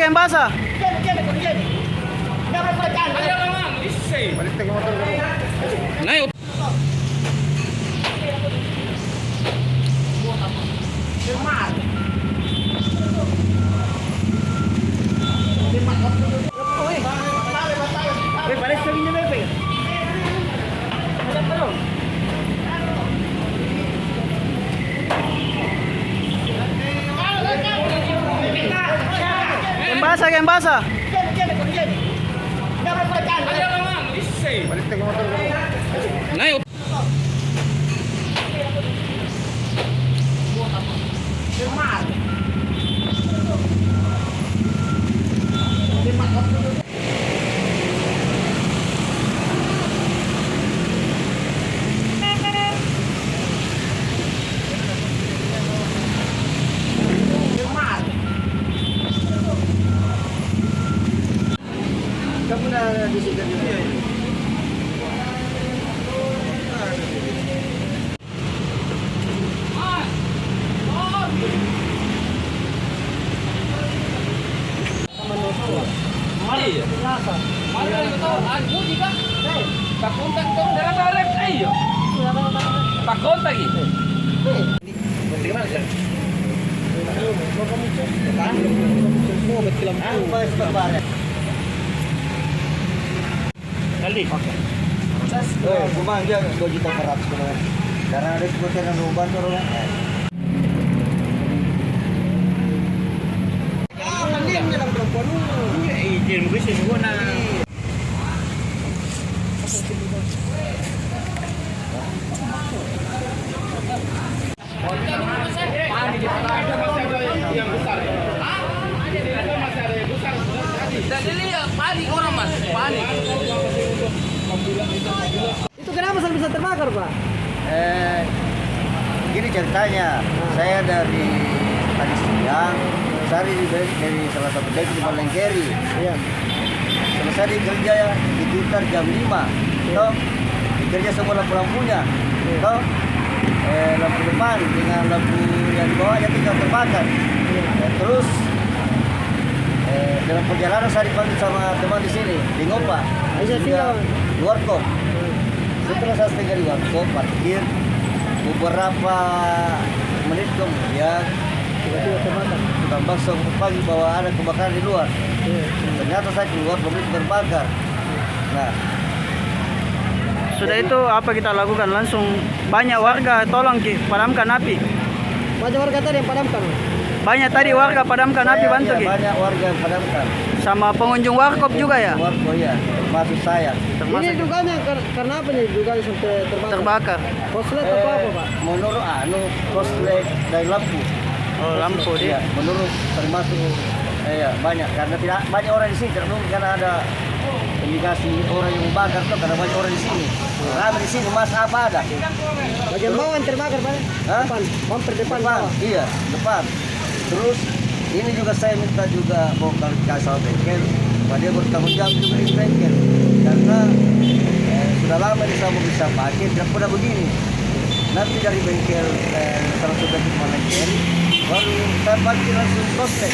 yang basah. Naik. Yang basah. Naik. Kamu na disikat juga ya? Kumang dia 2.400.000 kan. Karena ada sebutan yang rumah tuh orang. Mending dalam perempuan lu. Izin gue sih gua na. Yang besar. Jadi lihat panik orang mas, panik. Itu kenapa sampai bisa terbakar, Pak? Gini ceritanya, saya dari tadi siang dari salah satu dek di Malengkeri. Iya. Selesai di kerja ya sekitar jam 5. Toh, kerja semua lampu-lampunya. Toh, lampu depan dengan lampu yang di bawahnya tinggal terbakar. Terus dalam perjalanan saya dipanggil sama teman di sini di Ngopa. Dia di warkop. Setelah saya tinggal di warkop, parkir beberapa menit kemudian Tiba-tiba terbakar. tukang bakso pagi bahwa ada kebakaran di luar. Ternyata saya keluar belum terbakar. Nah, Sudah itu apa kita lakukan? Langsung banyak warga tolong padamkan api. Banyak warga tadi yang padamkan. Banyak tadi warga padamkan api, bantu Ki. banyak warga yang padamkan. Sama pengunjung warkop juga ya. Warkop ya, termasuk saya. Ini Termasuk duganya karena apa nih duganya sampai terbakar? terbakar. Korslet atau apa, Pak? Menurut korslet dari lampu. Oh, lampu dia. Ya, menurut termasuk ya banyak karena tidak banyak orang di sini tidak mungkin karena ada indikasi orang yang membakar tuh karena banyak orang di sini. Kami di sini mas apa ada? Bagian bawah yang terbakar, Pak. Hah? Depan, bumper depan Depan, bawah. iya depan. Terus ini juga saya minta juga bongkar kasal bengkel, supaya dia bertanggung jawab juga di bengkel karena sudah lama di sama bisa pakai tidak pernah begini. Nanti dari bengkel salah satu bengkel baru saya parkir langsung prospek.